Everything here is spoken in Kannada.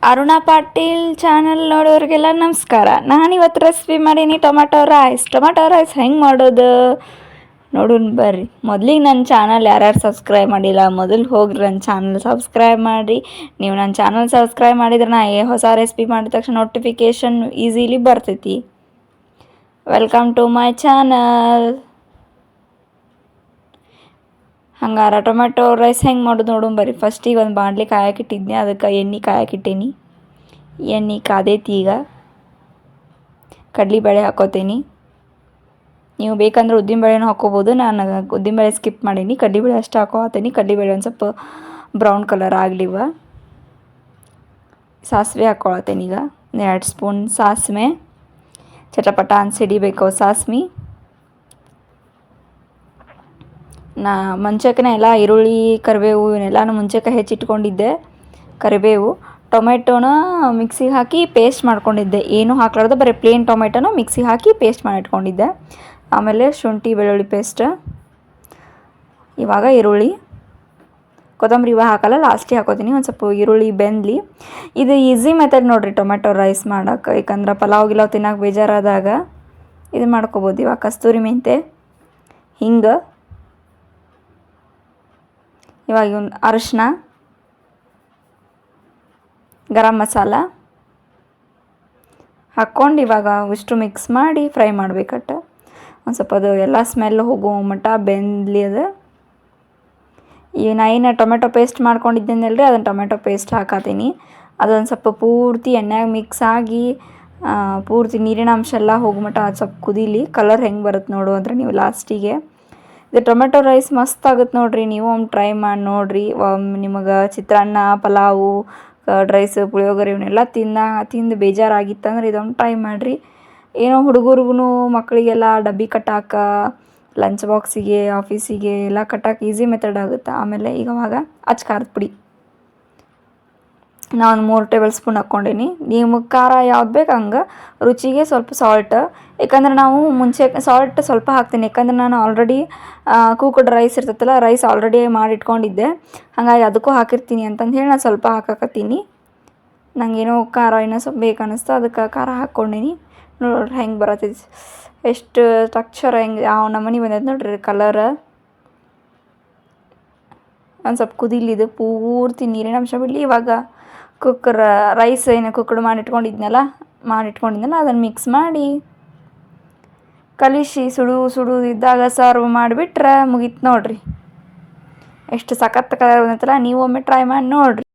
ಅರುಣಾ ಪಾಟೀಲ್ ಚಾನಲ್ ನೋಡೋರಿಗೆಲ್ಲ ನಮಸ್ಕಾರ. ನಾನಿವತ್ತು ರೆಸಿಪಿ ಮಾಡೀನಿ ಟೊಮೆಟೊ ರೈಸ್ ಹೆಂಗೆ ಮಾಡೋದು ನೋಡೋಣ ಬರ್ರಿ. ಮೊದಲಿಗೆ ನನ್ನ ಚಾನಲ್ ಯಾರ್ಯಾರು ಸಬ್ಸ್ಕ್ರೈಬ್ ಮಾಡಿಲ್ಲ ಮೊದಲು ಹೋಗ್ರಿ ನನ್ನ ಚಾನಲ್ ಸಬ್ಸ್ಕ್ರೈಬ್ ಮಾಡಿರಿ. ನೀವು ನನ್ನ ಚಾನಲ್ ಸಬ್ಸ್ಕ್ರೈಬ್ ಮಾಡಿದ್ರೆ ನಾ ಹೊಸ ರೆಸಿಪಿ ಮಾಡಿದ ತಕ್ಷಣ ನೋಟಿಫಿಕೇಷನ್ ಈಸಿಲಿ ಬರ್ತೈತಿ. Welcome to my channel. ಹಂಗಾರ ಟೊಮೆಟೊ ರೈಸ್ ಹೆಂಗೆ ಮಾಡೋದು ನೋಡೋಣ ಬರ್ರಿ. ಫಸ್ಟಿಗೆ ಒಂದು ಬಾಣಲಿ ಕಾಯಕ್ಕಿಟ್ಟಿದ್ನಿ, ಅದಕ್ಕೆ ಎಣ್ಣೆ ಕಾಯಕ್ಕಿಟ್ಟೀನಿ. ಎಣ್ಣೆ ಕಾದೈತಿ. ಈಗ ಕಡಲೆಬೇಳೆ ಹಾಕೋತೀನಿ. ನೀವು ಬೇಕಂದ್ರೆ ಉದ್ದಿನಬೇಳೆನೂ ಹಾಕೋಬೋದು. ನಾನು ಉದ್ದಿನಬೇಳೆ ಸ್ಕಿಪ್ ಮಾಡೀನಿ, ಕಡಲೆಬೇಳೆ ಅಷ್ಟು ಹಾಕೋತೀನಿ. ಕಡಲೆಬೇಳೆ ಒಂದು ಸ್ವಲ್ಪ ಬ್ರೌನ್ ಕಲರ್ ಆಗಲಿವ. ಸಾಸಿವೆ ಹಾಕ್ಕೊಳತ್ತೀನಿ. ಈಗ 2 ಸ್ಪೂನ್ ಸಾಸಿವೆ ಚಟಪಟ ಸಿಡಿಬೇಕು ಸಾಸ್ಮೆ. ನಾ ಮುಂಚೆಕೇ ಎಲ್ಲ ಈರುಳ್ಳಿ ಕರಿಬೇವು ಇವನ್ನೆಲ್ಲನೂ ಮುಂಚೆಗೆ ಹೆಚ್ಚಿಟ್ಕೊಂಡಿದ್ದೆ. ಕರಿಬೇವು ಟೊಮೆಟೊನ ಮಿಕ್ಸಿಗೆ ಹಾಕಿ ಪೇಸ್ಟ್ ಮಾಡ್ಕೊಂಡಿದ್ದೆ. ಏನೂ ಹಾಕ್ಲಾರ್ದು ಬರೀ ಪ್ಲೇನ್ ಟೊಮೆಟೊನ ಮಿಕ್ಸಿಗೆ ಹಾಕಿ ಪೇಸ್ಟ್ ಮಾಡಿಟ್ಕೊಂಡಿದ್ದೆ. ಆಮೇಲೆ ಶುಂಠಿ ಬೆಳ್ಳುಳ್ಳಿ ಪೇಸ್ಟ್. ಇವಾಗ ಈರುಳ್ಳಿ, ಕೊತ್ತಂಬರಿ ಇವಾಗ ಹಾಕಲ್ಲ, ಲಾಸ್ಟಿಗೆ ಹಾಕೋತೀನಿ. ಒಂದು ಸ್ವಲ್ಪ ಈರುಳ್ಳಿ ಬೆಂದಲಿ. ಇದು ಈಸಿ ಮೆಥಡ್ ನೋಡಿರಿ ಟೊಮೆಟೊ ರೈಸ್ ಮಾಡೋಕೆ. ಯಾಕಂದ್ರೆ ಪಲಾವ್ ಗಿಲಾವ್ ತಿನ್ನೋಕೆ ಬೇಜಾರಾದಾಗ ಇದು ಮಾಡ್ಕೊಬೋದು. ಇವಾಗ ಕಸ್ತೂರಿ ಮೆಂತೆ, ಹಿಂಗೆ, ಇವಾಗ ಇವನು ಅರಿಶಿನ, ಗರಂ ಮಸಾಲ ಹಾಕ್ಕೊಂಡು ಇವಾಗ ಇಷ್ಟು ಮಿಕ್ಸ್ ಮಾಡಿ ಫ್ರೈ ಮಾಡಬೇಕಟ್ಟ. ಒಂದು ಸ್ವಲ್ಪ ಅದು ಎಲ್ಲ ಸ್ಮೆಲ್ ಹೋಗೋ ಮಟ್ಟ ಬೆಂದಲಿ. ಅದು ಈಗ ನಾ ಏನು ಟೊಮೆಟೊ ಪೇಸ್ಟ್ ಮಾಡ್ಕೊಂಡಿದ್ದೇನಲ್ರಿ, ಅದನ್ನು ಟೊಮೆಟೊ ಪೇಸ್ಟ್ ಹಾಕತ್ತೀನಿ. ಅದೊಂದು ಸ್ವಲ್ಪ ಪೂರ್ತಿ ಎಣ್ಣೆಗೆ ಮಿಕ್ಸ್ ಆಗಿ ಪೂರ್ತಿ ನೀರಿನ ಅಂಶ ಎಲ್ಲ ಹೋಗೋ ಮಟ್ಟ ಅದು ಸ್ವಲ್ಪ ಕುದೀಲಿ. ಕಲರ್ ಹೆಂಗೆ ಬರುತ್ತೆ ನೋಡು ಅಂದ್ರೆ ನೀವು ಲಾಸ್ಟಿಗೆ. ಇದು ಟೊಮೆಟೊ ರೈಸ್ ಮಸ್ತ್ ಆಗುತ್ತೆ ನೋಡಿರಿ. ನೀವು ಒಮ್ಮೆ ಟ್ರೈ ಮಾಡಿ ನೋಡಿರಿ. ನಿಮಗೆ ಚಿತ್ರಾನ್ನ, ಪಲಾವು, ಕರ್ಡ್ ರೈಸ್, ಪುಳಿಯೋಗರೆ ಇವನ್ನೆಲ್ಲ ತಿಂದು ಬೇಜಾರಾಗಿತ್ತಂದ್ರೆ ಇದೊಂದು ಟ್ರೈ ಮಾಡಿರಿ. ಏನೋ ಹುಡುಗರಿಗೂ ಮಕ್ಕಳಿಗೆಲ್ಲ ಡಬ್ಬಿ ಕಟ್ಟಾಕ, ಲಂಚ್ ಬಾಕ್ಸಿಗೆ, ಆಫೀಸಿಗೆ ಎಲ್ಲ ಕಟ್ಟಾಕ ಈಸಿ ಮೆಥಡ್ ಆಗುತ್ತೆ. ಆಮೇಲೆ ಇವಾಗ ಖಾರದ ಪುಡಿ ನಾನು ಒಂದು 3 ಟೇಬಲ್ ಸ್ಪೂನ್ ಹಾಕ್ಕೊಂಡೀನಿ. ನಿಮಗೆ ಖಾರ ಯಾವ್ದು ಬೇಕು ಹಂಗೆ, ರುಚಿಗೆ ಸ್ವಲ್ಪ ಸಾಲ್ಟ್. ಯಾಕಂದ್ರೆ ನಾವು ಮುಂಚೆ ಸಾಲ್ಟ್ ಸ್ವಲ್ಪ ಹಾಕ್ತೀನಿ, ಯಾಕಂದ್ರೆ ನಾನು ಆಲ್ರೆಡಿ ಕುಕ್ಕಡ್ ರೈಸ್ ಇರ್ತೈತಲ್ಲ, ರೈಸ್ ಆಲ್ರೆಡಿ ಮಾಡಿಟ್ಕೊಂಡಿದ್ದೆ. ಹಾಗಾಗಿ ಅದಕ್ಕೂ ಹಾಕಿರ್ತೀನಿ ಅಂತಂದು ಹೇಳಿ ನಾನು ಸ್ವಲ್ಪ ಹಾಕಕತ್ತೀನಿ. ನನಗೇನೋ ಖಾರ ಇನ್ನೂ ಸ್ವಲ್ಪ ಬೇಕು ಅನ್ನಿಸ್ತು, ಅದಕ್ಕೆ ಖಾರ ಹಾಕ್ಕೊಂಡೀನಿ. ನೋಡ್ರಿ ಹೆಂಗೆ ಬರತ್ತೈತಿ, ಎಷ್ಟು ಟೆಕ್ಸ್ಚರ್ ಹೆಂಗೆ ಯಾವ ನಮೂನಿ ಬಂದೈತೆ ನೋಡ್ರಿ ಕಲರ್. ಒಂದು ಸ್ವಲ್ಪ ಕುದಿಲಿದು ಪೂರ್ತಿ ನೀರಿನ ಅಂಶ ಬಿಡಲಿ. ಇವಾಗ ರೈಸ್ ಏನು ಕುಕ್ಕಡ್ ಮಾಡಿಟ್ಕೊಂಡಿದ್ನಲ್ಲ ಅದನ್ನು ಮಿಕ್ಸ್ ಮಾಡಿ ಕಲಿಸಿ ಸುಡು ಇದ್ದಾಗ ಸರ್ವ್ ಮಾಡಿಬಿಟ್ರೆ ಮುಗೀತು ನೋಡ್ರಿ. ಎಷ್ಟು ಸಖತ್ ಕಲರ್ ಬಂದೈತಲ್ಲ. ನೀವು ಒಮ್ಮೆ ಟ್ರೈ ಮಾಡಿ ನೋಡಿರಿ.